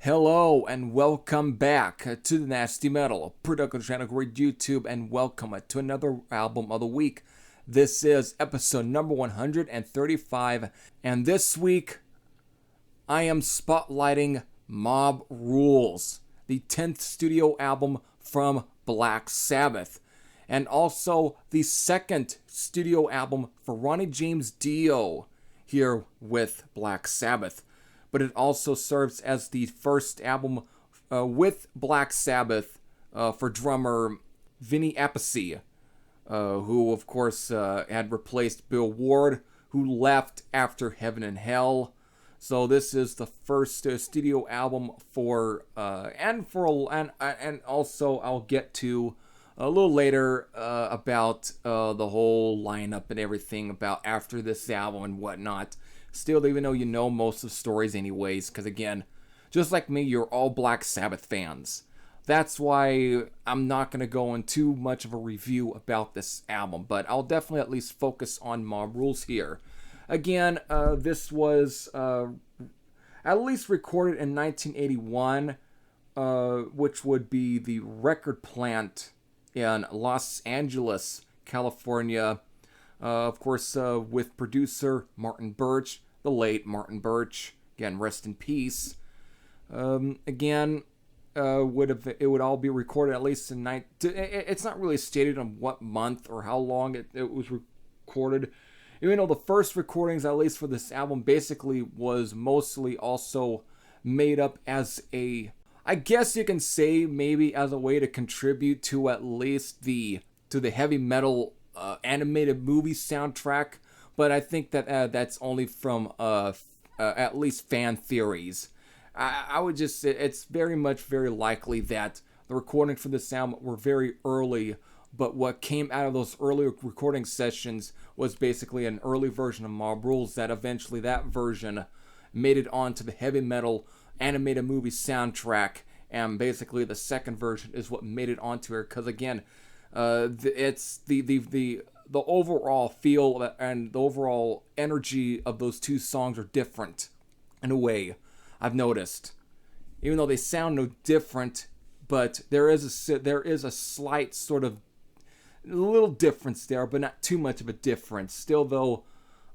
Hello and welcome back to the Nasty Metal Production channel, great YouTube, and welcome to another album of the week. This is episode number 135, and this week I am spotlighting Mob Rules, the 10th studio album from Black Sabbath, and also the second studio album for Ronnie James Dio here with Black Sabbath. But it also serves as the first album with Black Sabbath for drummer Vinnie Appice, who of course had replaced Bill Ward, who left after Heaven and Hell. So this is the first studio album for and also I'll get to a little later about the whole lineup and everything about after this album and whatnot. Still, even though you know most of the stories anyways, because again, just like me, you're all Black Sabbath fans. That's why I'm not going to go in too much of a review about this album, but I'll definitely at least focus on Mob Rules here. Again, this was at least recorded in 1981, which would be the record plant in Los Angeles, California. Of course, with producer Martin Birch, the late Martin Birch. Again, rest in peace. It would all be recorded at least in night. It's not really stated on what month or how long it was recorded. Even though the first recordings, at least for this album, basically was mostly also made up as a, I guess you can say maybe as a way to contribute to at least to the heavy metal animated movie soundtrack, but I think that that's only from at least fan theories. I would just say it's very likely that the recordings for this album were very early, but what came out of those early recording sessions was basically an early version of Mob Rules that eventually that version made it onto the heavy metal animated movie soundtrack, and basically the second version is what made it onto here, because again, it's the overall feel and the overall energy of those two songs are different in a way, I've noticed. Even though they sound no different, but there is a slight sort of little difference there, but not too much of a difference. Still, though,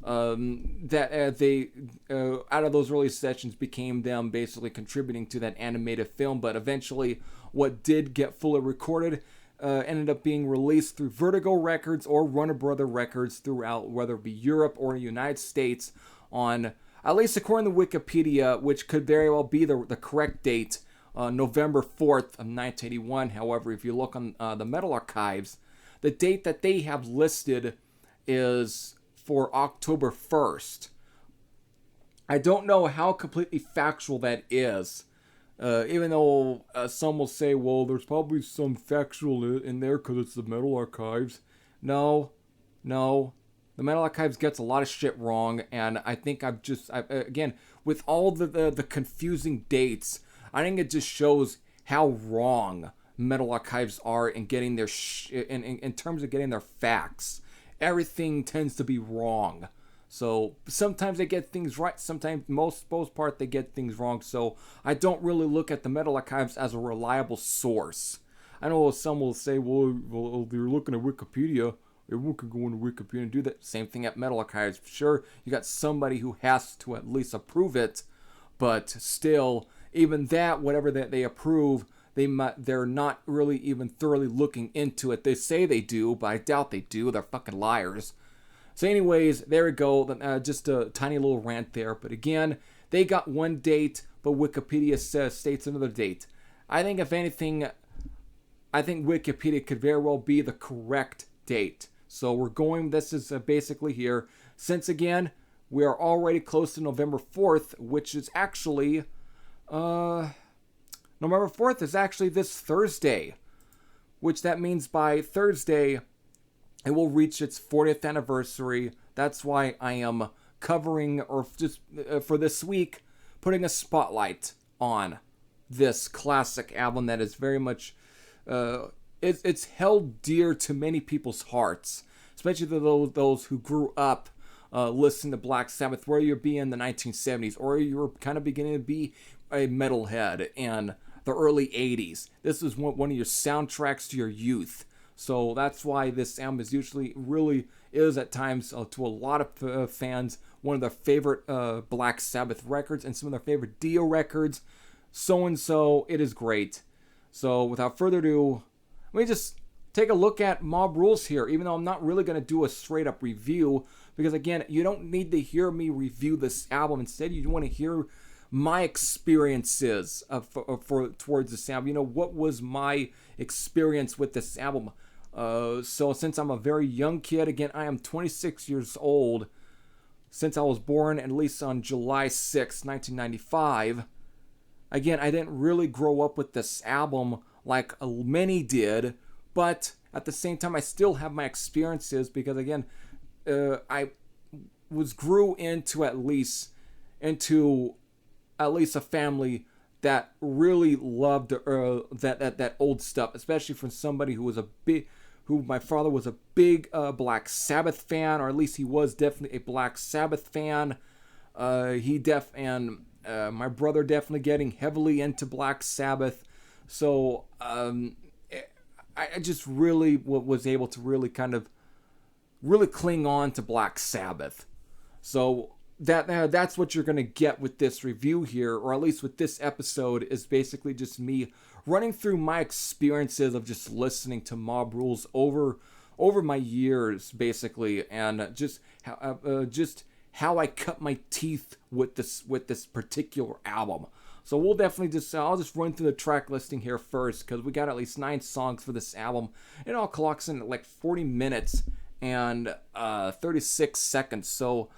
that they out of those early sessions became them basically contributing to that animated film. But eventually, what did get fully recorded ended up being released through Vertigo Records or Warner Bros. Records throughout, whether it be Europe or the United States, on, at least according to Wikipedia, which could very well be the correct date, November 4th of 1981. However, if you look on the Metal Archives, the date that they have listed is for October 1st. I don't know how completely factual that is. Even though some will say, well, there's probably some factual in there because it's the Metal Archives. No. The Metal Archives gets a lot of shit wrong, and I think again, with all the confusing dates, I think it just shows how wrong Metal Archives are in getting their in terms of getting their facts. Everything tends to be wrong. So sometimes they get things right, sometimes most part they get things wrong. So I don't really look at the Metal Archives as a reliable source. I know some will say, well, they're looking at Wikipedia. Everyone can go into Wikipedia and do that. Same thing at Metal Archives. Sure, you got somebody who has to at least approve it, but still, even that, whatever that they approve, they're not really even thoroughly looking into it. They say they do, but I doubt they do. They're fucking liars. So anyways, there we go. Just a tiny little rant there. But again, they got one date, but Wikipedia states another date. I think if anything, Wikipedia could very well be the correct date. So this is basically here. Since again, we are already close to November 4th, which is actually, November 4th is actually this Thursday. Which that means by Thursday, it will reach its 40th anniversary. That's why I am covering, or just for this week, putting a spotlight on this classic album that is very much, it's held dear to many people's hearts, especially those who grew up listening to Black Sabbath, whether you're in the 1970s or you're kind of beginning to be a metalhead in the early 80s. This was one of your soundtracks to your youth. So that's why this album is usually really is at times to a lot of fans one of their favorite Black Sabbath records and some of their favorite Dio records. So it is great. So without further ado, let me just take a look at Mob Rules here, even though I'm not really going to do a straight up review, because again, you don't need to hear me review this album. Instead, you want to hear my experiences towards this album. You know, what was my experience with this album? So since I'm a very young kid, again, I am 26 years old, since I was born at least on July 6, 1995. Again, I didn't really grow up with this album like many did, but at the same time, I still have my experiences because, again, I grew into at least a family that really loved that old stuff, especially from somebody who my father was a big Black Sabbath fan, or at least he was definitely a Black Sabbath fan. My brother definitely getting heavily into Black Sabbath. So I just really was able to really kind of really cling on to Black Sabbath. So that's what you're going to get with this review here, or at least with this episode, is basically just me running through my experiences of just listening to Mob Rules over my years, basically, and just how I cut my teeth with this particular album. So we'll definitely I'll just run through the track listing here first, because we got at least 9 songs for this album. It all clocks in at like 40 minutes and 36 seconds. So,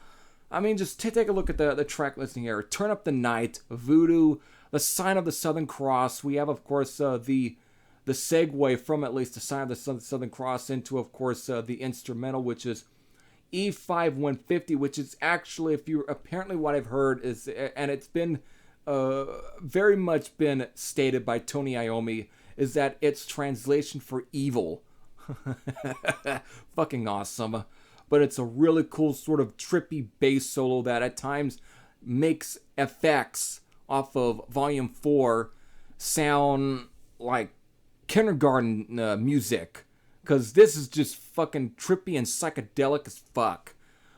I mean, just take a look at the track listing here. Turn Up the Night, Voodoo, The Sign of the Southern Cross. We have, of course, the segue from at least The Sign of the Southern Cross into, of course, the instrumental, which is E5 150, which is actually, apparently what I've heard is, and it's been very much been stated by Tony Iommi, is that it's translation for evil. Fucking awesome. But it's a really cool sort of trippy bass solo that at times makes effects off of Volume 4 sound like kindergarten music. Because this is just fucking trippy and psychedelic as fuck.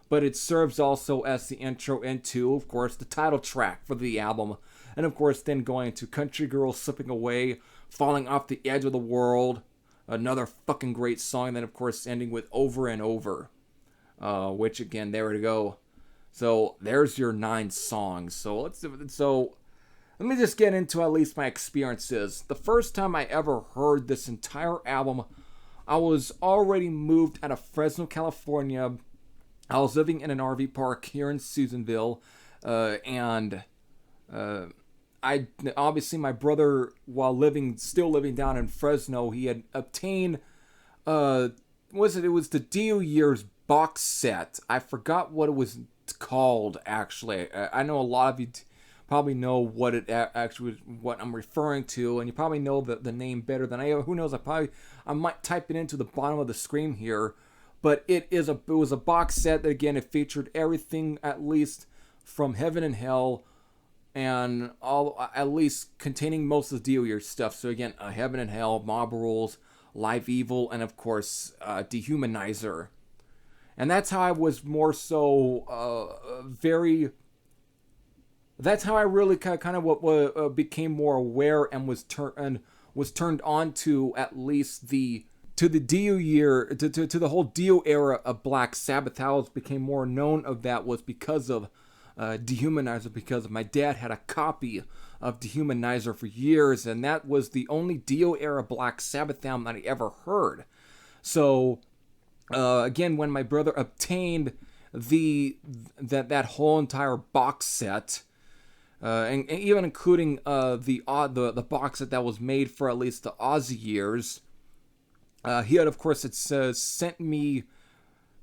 But it serves also as the intro into, of course, the title track for the album. And of course, then going into Country Girl Slipping Away, Falling Off the Edge of the World. Another fucking great song. And then, of course, ending with Over and Over. Which, again, there we go. So, there's your 9 songs. So, let me just get into at least my experiences. The first time I ever heard this entire album, I was already moved out of Fresno, California. I was living in an RV park here in Susanville, and I obviously my brother, while still living down in Fresno, he had obtained it was the Dio Years box set. I forgot what it was called, actually. I know a lot of you probably know what it actually was, what I'm referring to, and you probably know the name better than I. Who knows? I might type it into the bottom of the screen here. But it was a box set that, again, it featured everything at least from Heaven and Hell, and all at least containing most of the Dio Years stuff. So again, Heaven and Hell, Mob Rules, Live Evil, and of course Dehumanizer. And that's how I was more so That's how I really kind of became more aware and was turned on to at least to the Dio year, to the whole Dio era of Black Sabbath. How it became more known of that was because of Dehumanizer, because my dad had a copy of Dehumanizer for years, and that was the only Dio era Black Sabbath album that I ever heard. So, again, when my brother obtained that whole entire box set, and even including the box set that was made for at least the Aussie years, he had, of course, sent me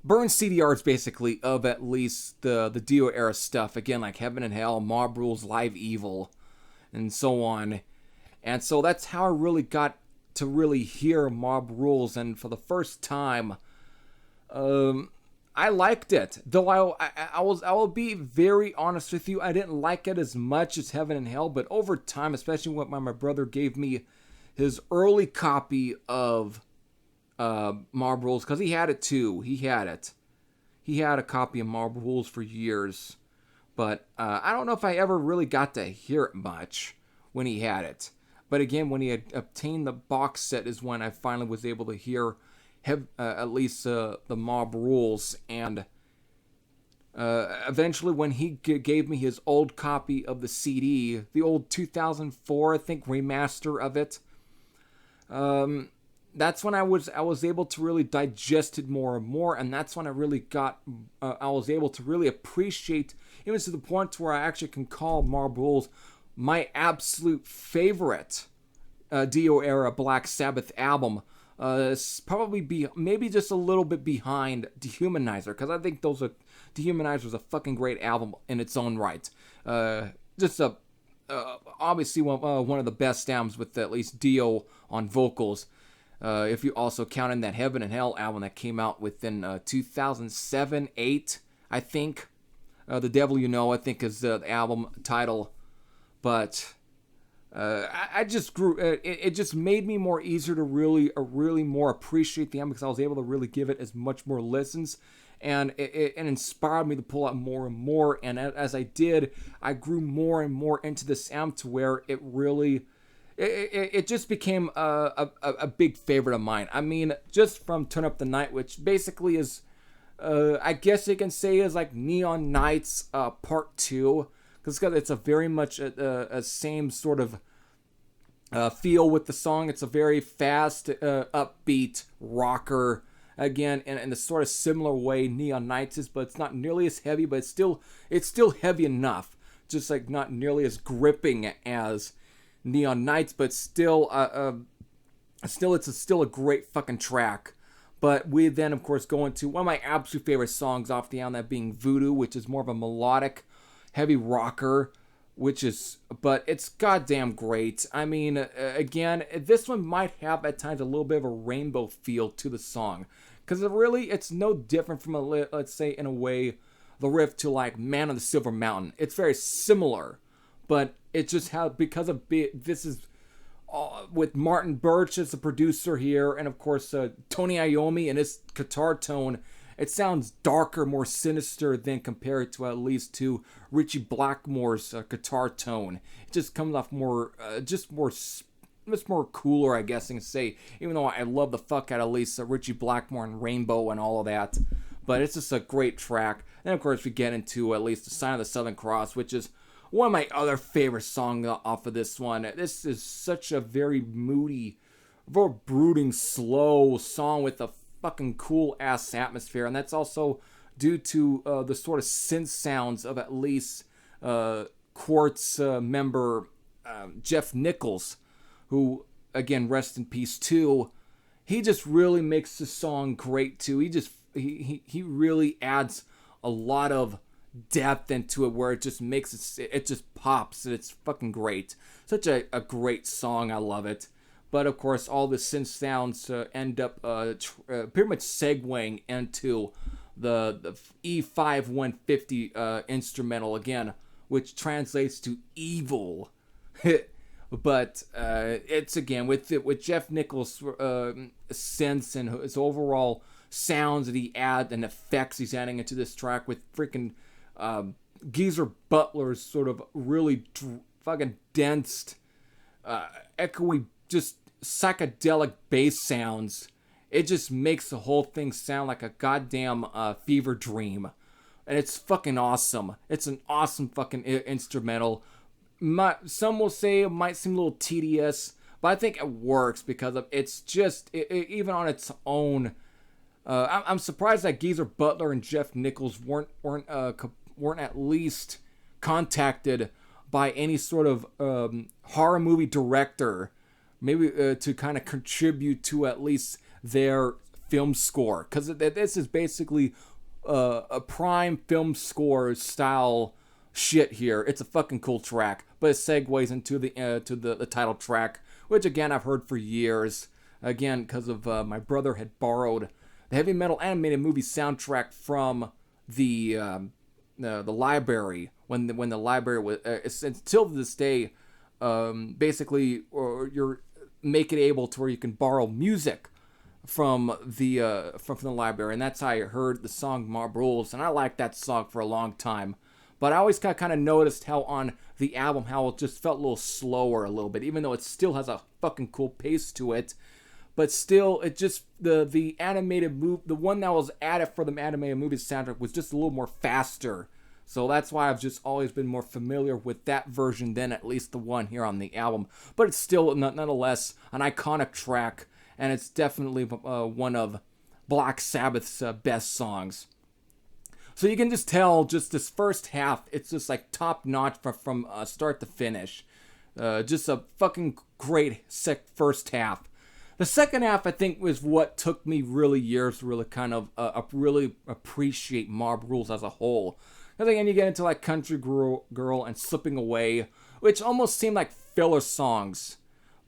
burned CDRs, basically, of at least the Dio era stuff. Again, like Heaven and Hell, Mob Rules, Live Evil, and so on. And so that's how I really got to really hear Mob Rules. And for the first time, I liked it, though I will be very honest with you. I didn't like it as much as Heaven and Hell, but over time, especially when my brother gave me his early copy of Marble Rules, because he had it too. He had it. He had a copy of Marble Rules for years, but I don't know if I ever really got to hear it much when he had it. But again, when he had obtained the box set is when I finally was able to hear at least the Mob Rules. And eventually when he gave me his old copy of the CD, the old 2004, I think, remaster of it, that's when I was able to really digest it more and more. And that's when I really got, I was able to really appreciate, even to the point where I actually can call Mob Rules my absolute favorite Dio era Black Sabbath album. Probably maybe just a little bit behind Dehumanizer, because I think Dehumanizer is a fucking great album in its own right. Obviously one of the best albums with at least Dio on vocals. If you also count in that Heaven and Hell album that came out within 2007-8, I think. The Devil You Know, I think, is the album title. But I just grew. It just made me more easier to really more appreciate the album, because I was able to really give it as much more listens, and it inspired me to pull out more and more. And as I did, I grew more and more into this album to where it really, it just became a big favorite of mine. I mean, just from Turn Up the Night, which basically is, I guess you can say, is like Neon Nights Part 2. Because it's a very much a same sort of feel with the song. It's a very fast, upbeat rocker. Again, in a sort of similar way Neon Nights is, but it's not nearly as heavy. But it's still heavy enough. Just like not nearly as gripping as Neon Nights, but still it's still a great fucking track. But we then, of course, go into one of my absolute favorite songs off the album, that being Voodoo, which is more of a melodic, heavy rocker, but it's goddamn great. I mean, again, this one might have at times a little bit of a rainbow feel to the song, because it's no different from let's say, in a way, the riff to like Man on the Silver Mountain. It's very similar, but it's just how, because of this is with Martin Birch as the producer here, and of course Tony Iommi and his guitar tone. It sounds darker, more sinister than compared to at least to Richie Blackmore's guitar tone. It just comes off more cooler, I guess I can say. Even though I love the fuck out of at least Richie Blackmore and Rainbow and all of that. But it's just a great track. And of course we get into at least The Sign of the Southern Cross, which is one of my other favorite songs off of this one. This is such a very moody, very brooding, slow song with a fucking cool ass atmosphere, and that's also due to the sort of synth sounds of at least Quartz member Jeff Nichols, who, again, rest in peace too. He just really makes the song great too. He really adds a lot of depth into it, where it just makes it just pops, and it's fucking great. Such a great song. I love it. But of course, all the synth sounds end up pretty much segueing into the E5 150 instrumental again, which translates to evil. But it's again with Jeff Nichols' synths and his overall sounds that he adds and effects he's adding into this track, with freaking Geezer Butler's sort of really fucking dense, echoey, just psychedelic bass sounds. It just makes the whole thing sound like a goddamn fever dream, and it's fucking awesome. It's an awesome fucking instrumental. Some will say it might seem a little tedious, but I think it works because of it's just even on its own. I'm surprised that Geezer Butler and Jeff Nichols weren't at least contacted by any sort of horror movie director, maybe to kind of contribute to at least their film score, because this is basically a prime film score style shit here. It's a fucking cool track, but it segues into the title track, which again I've heard for years. Again, because of my brother had borrowed the heavy metal animated movie soundtrack from the library when the library was until this day, basically, or you're make it able to where you can borrow music from the library, and that's how I heard the song Mob Rules, and I liked that song for a long time. But I always kind of noticed how on the album, how it just felt a little slower a little bit, even though it still has a fucking cool pace to it. But still, it just, the animated movie, the one that was added for the animated movie soundtrack was just a little more faster. So that's why I've just always been more familiar with that version than at least the one here on the album. But it's still, nonetheless, an iconic track, and it's definitely one of Black Sabbath's best songs. So you can just tell, just this first half, it's just like top notch from start to finish. Just a fucking great first half. The second half, I think, was what took me really years to really kind of really appreciate Mob Rules as a whole. Because again, you get into like Country Girl and Slipping Away, which almost seem like filler songs.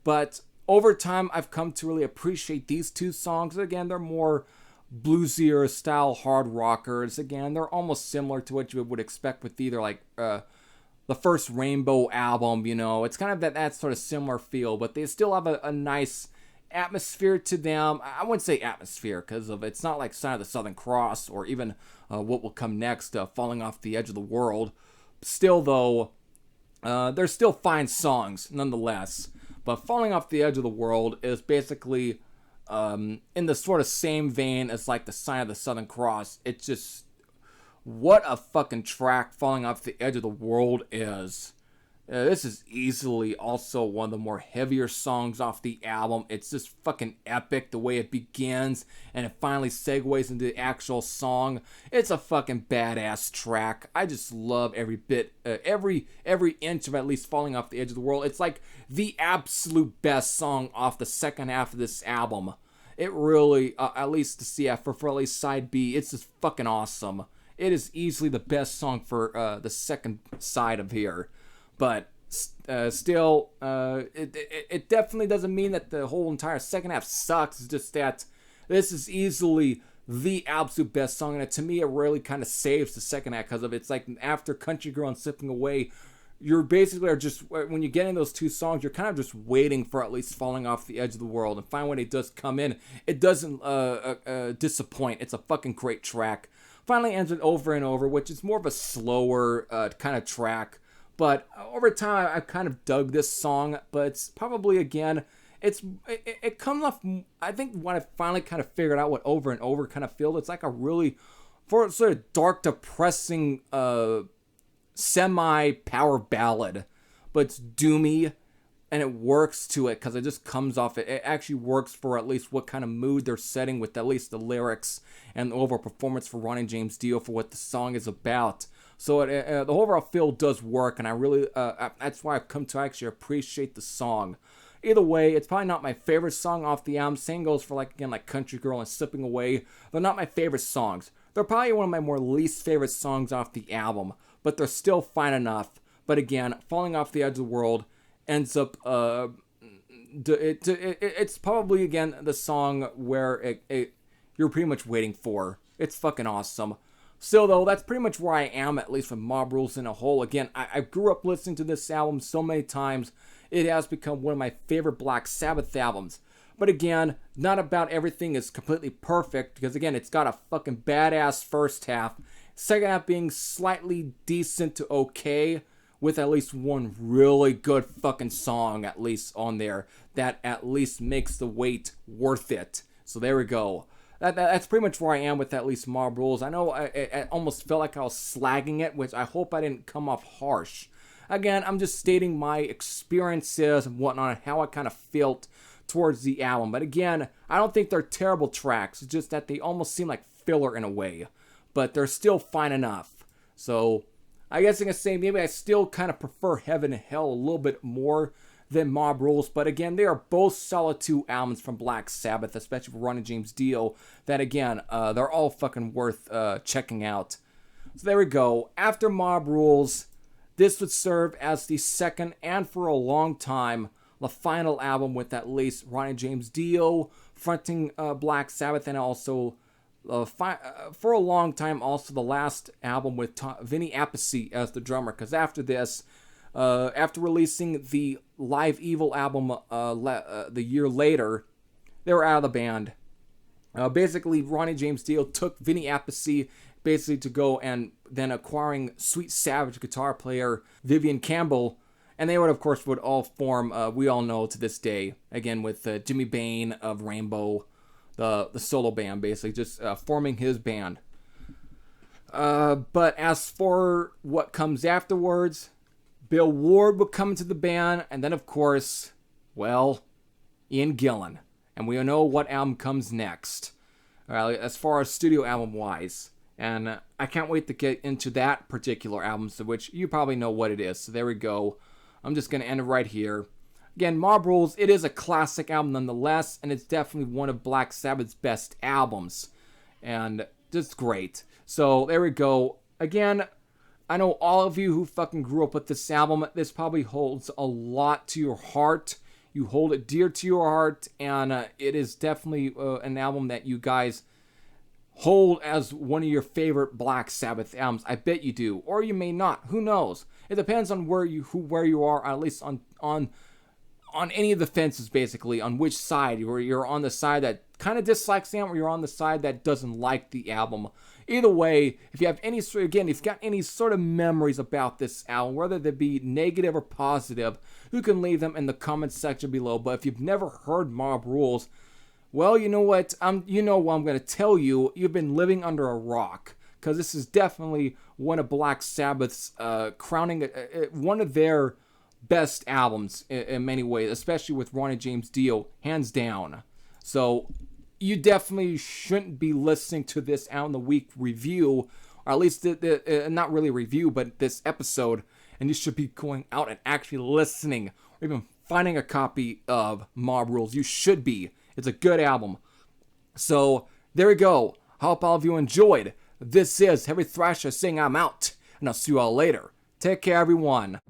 But over time, I've come to really appreciate these two songs. Again, they're more bluesier style hard rockers. Again, they're almost similar to what you would expect with either like the first Rainbow album, you know. It's kind of that sort of similar feel, but they still have a nice atmosphere to them. I wouldn't say atmosphere because of it's not like Sign of the Southern Cross or even what will come next, Falling Off the Edge of the World. Still though, they're still fine songs nonetheless. But Falling Off the Edge of the World is basically in the sort of same vein as like the Sign of the Southern Cross. It's just, what a fucking track Falling Off the Edge of the World is. This is easily also one of the more heavier songs off the album. It's just fucking epic the way it begins and it finally segues into the actual song. It's a fucking badass track. I just love every bit, every inch of at least Falling Off the Edge of the World. It's like the absolute best song off the second half of this album. It really, at least to see for at least side B, it's just fucking awesome. It is easily the best song for the second side of here. But still, it definitely doesn't mean that the whole entire second half sucks. It's just that this is easily the absolute best song. And to me, it really kind of saves the second half because of it's like after Country Girl and Slipping Away, you're basically are just, when you get in those two songs, you're kind of just waiting for at least Falling Off the Edge of the World. And finally, when it does come in, it doesn't disappoint. It's a fucking great track. Finally ends with Over and Over, which is more of a slower kind of track. But over time, I kind of dug this song. But it's probably, again, it comes off, I think when I finally kind of figured out what Over and Over kind of feels, it's like a really, for sort of dark, depressing, semi-power ballad. But it's doomy, and it works to it because it just comes off, it actually works for at least what kind of mood they're setting with at least the lyrics and the overall performance for Ronnie James Dio for what the song is about. So the overall feel does work, and I really, that's why I've come to actually appreciate the song. Either way, it's probably not my favorite song off the album. Same goes for, like, again, like Country Girl and Slipping Away. They're not my favorite songs. They're probably one of my more least favorite songs off the album, but they're still fine enough. But again, Falling Off the Edge of the World ends up, it's probably, again, the song where you're pretty much waiting for. It's fucking awesome. Still, though, that's pretty much where I am, at least with Mob Rules in a whole. Again, I grew up listening to this album so many times, it has become one of my favorite Black Sabbath albums. But again, not about everything is completely perfect, because again, it's got a fucking badass first half. Second half being slightly decent to okay, with at least one really good fucking song, at least on there, that at least makes the wait worth it. So there we go. That's pretty much where I am with at least Mob Rules. I know I almost felt like I was slagging it, which I hope I didn't come off harsh. Again, I'm just stating my experiences and whatnot, and how I kind of felt towards the album. But again, I don't think they're terrible tracks. It's just that they almost seem like filler in a way. But they're still fine enough. So, I guess I can say maybe I still kind of prefer Heaven and Hell a little bit more than Mob Rules, but again, they are both solid 2 albums from Black Sabbath, especially for Ronnie James Dio, that again, they're all fucking worth checking out. So there we go. After Mob Rules, this would serve as the second, and for a long time, the final album with at least Ronnie James Dio fronting Black Sabbath, and also for a long time also the last album with Vinnie Appice as the drummer, because after this, after releasing the Live Evil album the year later, they were out of the band. Basically, Ronnie James Dio took Vinnie Appice basically to go and then acquiring Sweet Savage guitar player Vivian Campbell, and they would, of course, would all form, we all know to this day, again with Jimmy Bain of Rainbow, the solo band, basically, just forming his band. But as for what comes afterwards, Bill Ward would come into the band, and then, of course, well, Ian Gillan. And we know what album comes next, as far as studio album-wise. And I can't wait to get into that particular album, so which you probably know what it is. So there we go. I'm just going to end it right here. Again, Mob Rules, it is a classic album nonetheless, and it's definitely one of Black Sabbath's best albums. And just great. So there we go. Again, I know all of you who fucking grew up with this album, this probably holds a lot to your heart. You hold it dear to your heart, and it is definitely an album that you guys hold as one of your favorite Black Sabbath albums. I bet you do, or you may not. Who knows? It depends on where you are, at least on any of the fences, basically, on which side. You're on the side that kind of dislikes the album, or you're on the side that doesn't like the album. Either way, if you have any sort, again, if you've got any sort of memories about this album, whether they be negative or positive, you can leave them in the comments section below. But if you've never heard Mob Rules, well, you know what? You know what I'm going to tell you. You've been living under a rock, because this is definitely one of Black Sabbath's crowning, one of their best albums in many ways, especially with Ronnie James Dio, hands down. So you definitely shouldn't be listening to this Album of the Week review, or at least not really review, but this episode, and you should be going out and actually listening, or even finding a copy of Mob Rules. You should be. It's a good album. So there we go. Hope all of you enjoyed. This is Heavy Thrasher saying I'm out, and I'll see you all later. Take care, everyone.